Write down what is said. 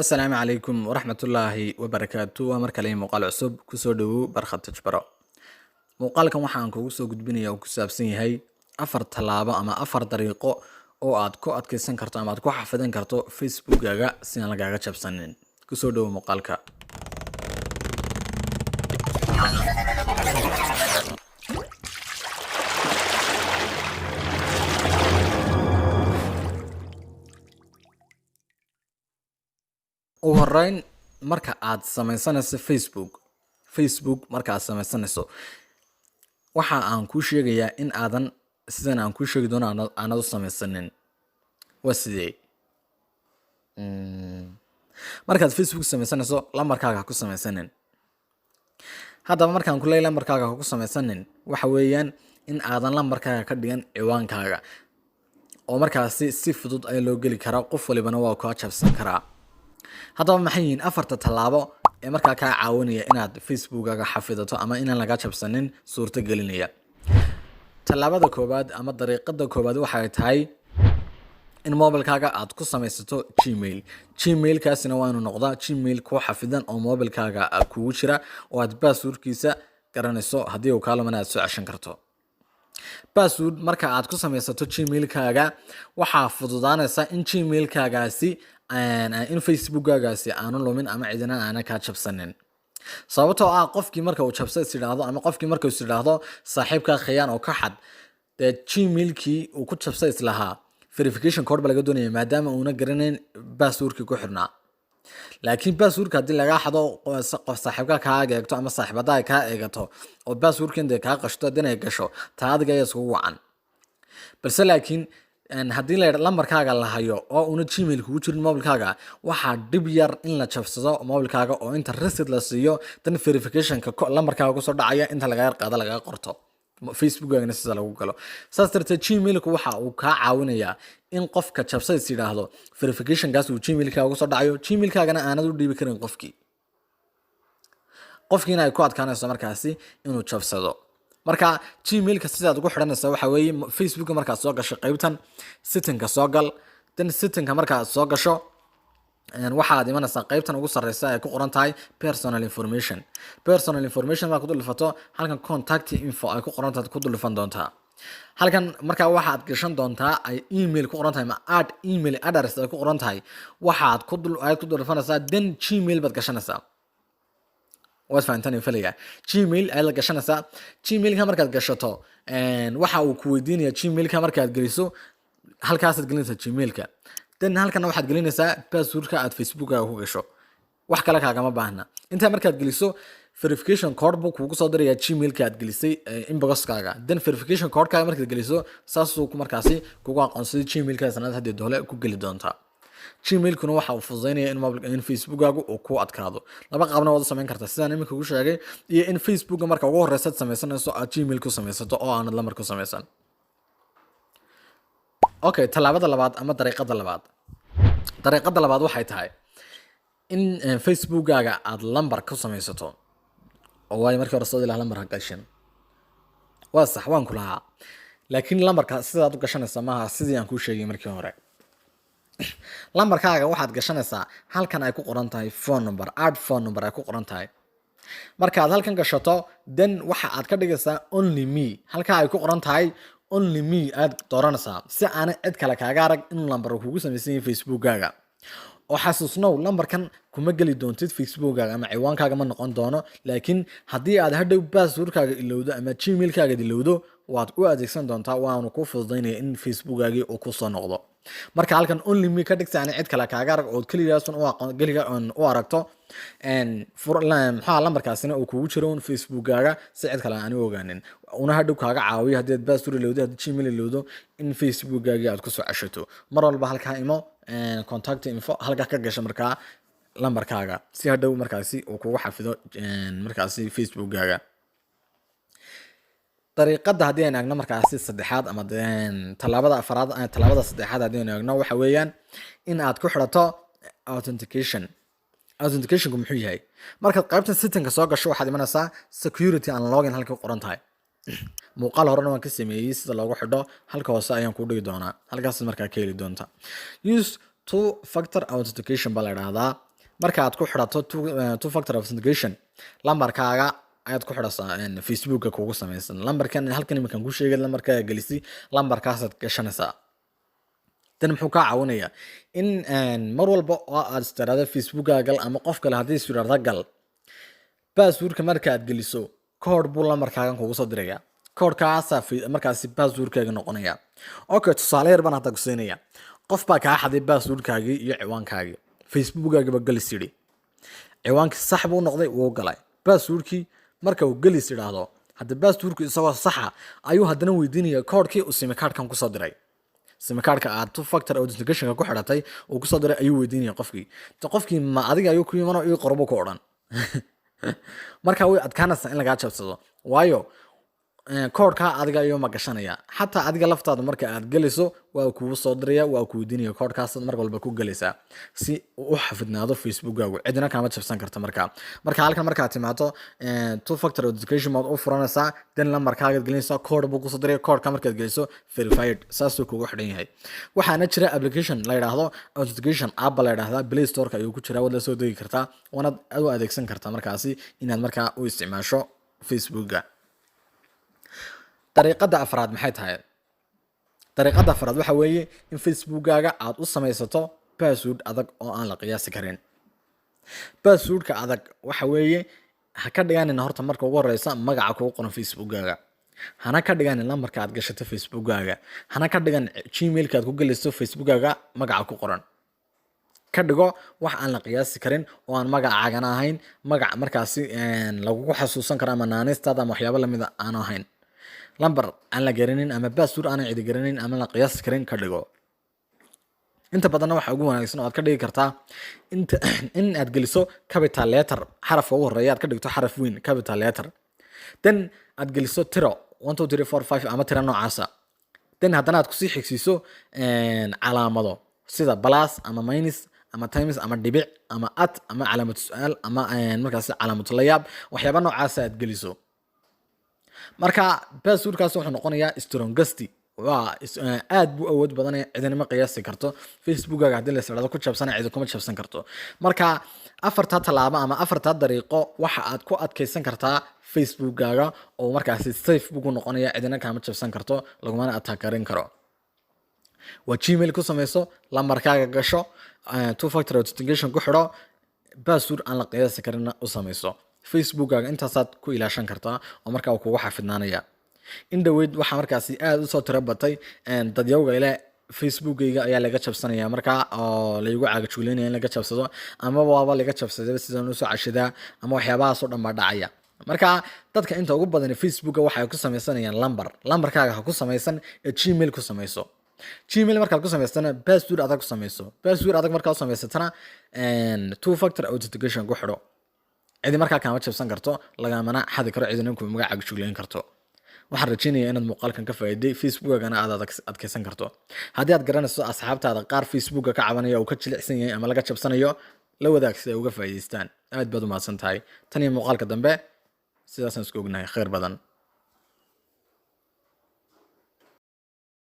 Asalaamu calaykum waraxmatullaahi wabarakaatu. Waa mar kale muuqaal cusub kusoo dhawow barkhad tajbaro. Muuqaalkan waxaan kugu soo gudbinayaa oo ku saabsan yahay afar tallaabo ama afar dariiqo oo aad ku adkeysan karto ama aad ku xafidan karto Facebook-gaaga si aan lagaaga jabsanin. Kusoo dhawow muuqaalka. ugu horeyn marka aad sameysanayso Facebook marka aad sameysanayso waxa aan kuu sheegayaa in aadan sidan aan kuu sheegi doono aanad u sameysanin. Waa sidee? Markaad Facebook sameysanayso lambarkaaga ha ku sameysanin. Haddaba markaan ku leeyahay lambarkaaga ha ku sameysanin waxa weeyaan in aadan lambarkaaga ka dhigan ciwaankaaga oo markaasi si fudud ay loo geli karaa, qof walibana waa ku jabsan karaa. Haddaba maxay yihiin afarta tallaabo ee markaa kaa caawinaya inaad Facebook-gaaga xafidato ama inaan laga jabsanin suurto gelinaya? Tallaabada koowaad ama dariiqada koowaad waxay tahay in mobilkaaga aad ku sameysato Gmail. Gmail-kaasina waa inuu noqdaa Gmail ku xafidan oo mobilkaaga kugu jira oo aad password-kiisa garanayso, haddii uu kaa lumana aad soo ceshan karto. Password marka aad ku sameysato Gmail-kaaga waxaa fududaanaysa in Gmail-kaagaasi in Facebook-gaagaasi aanu lumin ama cidina aana kaa jabsanin. Sababtoo ah qofkii marka uu jabsay is yiraahdo ama qofkii marka uu is yiraahdo saaxiibka khiyaan oo ka xad dee Gmail-kii uu ku jabsay islahaa verification code ba laga doonaya maadaama uuna garanayn password-kii ku xirnaa. Laakiin password-ka haddii laga xado qof saaxiibka kaa eegto ama saaxiibada ay kaa eegato oo password-kan dee kaa qashto haddii ay gasho taa adiga ayaa iskugu wacan. Balse laakiin haddii la lambarkaaga la hayo oo una Gmail kugu jirin mobilkaaga waxaa dhib yar in la jabsado mobilkaaga oo inta reset la siiyo dan verification-ka lambarkaaga kusoo dhacaya inta laga yar qaado laga qorto Facebook-gaagana sida lagu galo. Saas darteed Gmail-ku waxa uu kaa caawinayaa in qofka jabsay is yiraahdo verification-kaas uu Gmail-kaaga kusoo dhacayo, Gmail-kaagana aanad u dhiibi karin qofkiina ay ku adkaanayso markaasi inuu jabsado. Marka Gmail-ka sidaad ugu xiranaysa waxa weeye Facebook-ga markaad soo gasho qaybtan setting-ka soo gal, dan setting-ka markaad soo gasho waxaad imanaysaa qaybtan ugu sareysa ee ku qoran tahay personal information. Personal information markaad ku dhulfato halkan contact info ay ku qoran tahay ku dhulfan doontaa. Halkan markaa waxaad gashan doontaa ay email ku qoran tahay ma add email address ay ku qoran tahay waxaad ku dhulfanaysaa dan Gmail baad gashanaysaa. waad fahantaan filaya Gmail ay la gashanaysaa. Gmail-ka markaad gashato waxa uu ku weydiinayaa Gmail-ka markaad geliso halkaasaad gelinaysaa Gmail-ka, dan halkan waxaad gelinaysaa password-ka aad Facebook-gaaga ku gasho, wax kale kaagama baahna. Intaa markaad geliso verification code buu kugu soo dirayaa Gmail-ka aad gelisay inbox-kaaga, dan verification code-kaaga markaad geliso saasuu markaasi kugu aqoonsaday Gmail-ka sanad haddii dole ku geli doontaa. Gmail-kuna waxa uu fududeynayaa in Facebook-gaagu uu ku adkaado. Laba qaabna waad samayn kartaa sidaan iminka ugu sheegay, iyo in Facebook-ga marka ugu horeysa aad sameysanayso aad Gmail ku sameysato oo aanad lambar ku sameysan. Okay, tallaabada labaad ama dariiqada labaad. Dariiqada labaad waxay tahay in Facebook-gaaga aad lambar ku sameysato. oo way markii hore soo ilaa lambar ha gashan. Waa sax waan ku lahaa. Laakiin lambarka sidaad u gashanaysa maaha sidii aan kuu sheegay markii hore. Lambarkaaga waxaad gashanaysaa halkan ay ku qoran tahay phone number, add phone number ay ku qoran tahay. Markaad halkan gashato dan waxa aad ka dhigaysaa only me, halka ay ku qoran tahay only me aad dooranaysaa si aan cid kale kaaga arag in lambar kugu sameysan Facebook-gaaga. oo xasuusnow lambarkan kuma geli doontid Facebook-gaaga ama ciwaankaaga ma noqon doono, laakiin haddii aad hadhow password-kaaga ilowdo ama Gmail-kaaga ilowdo waad u adeegsan doontaa, waana ku fududeynaya in Facebook-gaagii uu ku soo noqdo. Marka halkan only me ka dhigta aan cid kale kaaga arag oo kaliyaasuna u aragto maxaa lambarkaasina uu kugu jiro Facebook-gaaga si cid kale aan u ogaanin, una hadhow kaaga caawiyo haddii aad password ilowdo, haddii Gmail ilowdo in Facebook-gaagii aad ku soo ceshato. Mar walba halkaa imo contact info halka ka gasho markaa lambarkaaga si hadhow markaasi uu kugu xafido markaasi Facebook-gaaga. dariiqada haddii aan eegno markaasi saddexaad ama tallaabada afraad tallaabada saddexaad haddii aan eegno waxa weeyaan in aad ku xirato authentication. Authentication-ku muxuu yahay? Markaad qaybtan setting-ka soo gasho waxaad imanaysaa security and login halka ku qoran tahay. muuqaal horena waan ka sameeyay sida loogu xidho halka hoose ayaan ku dhigi doonaa, halkaas markaa ka heli doonta. Use two factor authentication baa la idhaahdaa. Marka aad ku xidhato two factor authentication, lambarkaaga ayaad ku xidhaysaa facebooka kugu samaysan. Lambarkan halkan iminkan ku sheegay lambarkaaga gelisi, lambarkaasaad gashanaysaa. tan muxuu kaa caawinayaa in mar walba oo aad istiraado facebookaga gal ama qof kale haddii isiraarda gal, passwordka marka aad geliso code buu lambarkaagan kugu soo diraya. codekaasa markaasi passwordkaaga noqonaya. Okay, tusaale yar baan hadda ku siinaya. qof baa kaa xaday passwordkaagii iyo ciwaankaagii, facebookaagaba galis yidhi, ciwaankii sax buu noqday, wuu galay. passwordkii marka uu galis yidhaahdo, hadda passwordku isagoo saxa ayuu haddana weydiinaya codekii uu simikaadhkan kusoo diray. simikaadhka aad two factor authenticationka ku xidhatay uu kusoo diray ayuu weydiinaya qofkii ma adiga ayuu ku yimano ii qorbo ku odhan. marka way adkaanaysaa in lagaa jabsado, waayo koodhkaa adiga ayuu ma gashanaya. xataa adiga laftaada marka aad gelayso waa kugu soo diraya, waa ku weydiinaya koodhkaasaad mar walba ku gelaysaa si u xafidnaado facebookkaagu, cidina kaama jabsan karta. marka halkan markaad timaado two factor authentication baad u furanaysaa, dan lambarkaagaad gelinaysaa, koodh buu kusoo diraya, koodhka markaad geliso verified saasuu kugu xidhan yahay. waxaana jira application la yidhaahdo authentication app la yidhaahdaa, play storeka ayuu ku jiraa, waad la soo degi kartaa, waanaad u adeegsan kartaa markaasi inaad markaa u isticmaasho facebooka. dariiqada afraad maxay tahay? dariiqada afraad waxa weeye in facebookkaaga aad u samaysato password adag oo aan la qiyaasi karin. passwordka adag waxa weeye ha ka dhiganin horta marka ugu horeysa magaca kugu qoran facebookkaaga, hana ka dhiganin lambarka aad gashato facebookkaaga, hana ka dhigan gmailka aad ku gelayso facebookkaaga magaca ku qoran. ka dhigo wax aan la qiyaasi karin oo aan magacaagana ahayn, magac markaasi lagugu xasuusan karo ama naanistaada ama waxyaabo lamida aan ahayn. lambar aan la garanin ama password aan cidi garanin ama la qiyaasi karin ka dhigo. inta badanna waxa ugu wanaagsan oo aad ka dhigi kartaa in aad geliso capital letter, xarafka ugu horeeya aad ka dhigto xaraf weyn capital letter, then aad geliso tiro 1 2 3 4 5 ama tiro noocaasa, then haddana aad kusii xigsiiso calaamado sida plus ama minus ama times ama dhibic ama at ama calaamad su'aal ama markaasi calaamad la yaab, waxyaabo noocaasa aad geliso. marka passwordkaas wuxuu noqonayaa strongest, waa aad buu awood badan, cidina ma qiyaasi karto. facebookkaaga haddii la isticmaalo ku jabsana cidi kuma jabsan karto. marka afarta talaabo ama afarta dariiqo waxa aad ku adkeysan kartaa facebookkaaga oo markaasi safe buu noqonaya, cidina kama jabsan karto, lagumana attack-garin karo. waa gmail ku samayso, lambarkaaga gasho, two factor authentication ku xidho, password aan la qiyaasi karin u samayso. facebookkaaga intaasaad ku ilaashan kartaa oo markaa uu kugu xafidnaanaya. in dhaweyd waxaa markaasi aad usoo tiro batay dadyawga ile facebookkayga ayaa laga jabsanaya markaa oo laygu caagajuulinaya in laga jabsado ama waaba laga jabsaday sidaan usoo cashadaa ama waxyaabahaas oo dhan baa dhacaya. marka dadka inta ugu badan facebooka waxay ku samaysanayaan lambarkaaga ha ku samaysan ee gmail ku samayso. gmail markaad ku samaysana password adag ku samayso. password adag markaad u samaysatana two factor authentication ku xidho, cidi markaa kaama jabsan karto, lagamana xadi karo, cidina ku magacaaga juglayn karto. waxaan rajeynayaa inaad muuqaalkan ka faa'iiday, facebookkagana aad adkeysan karto. haddii aad garanayso asxaabtaada qaar facebooka ka cabanaya oo ka jilicsan yahay ama laga jabsanayo, la wadaag si ay uga faa'iidaystaan. aad baad u mahadsan tahay. tan iyo muuqaalka dambe sidaasaan isku ognahay. khayr badan.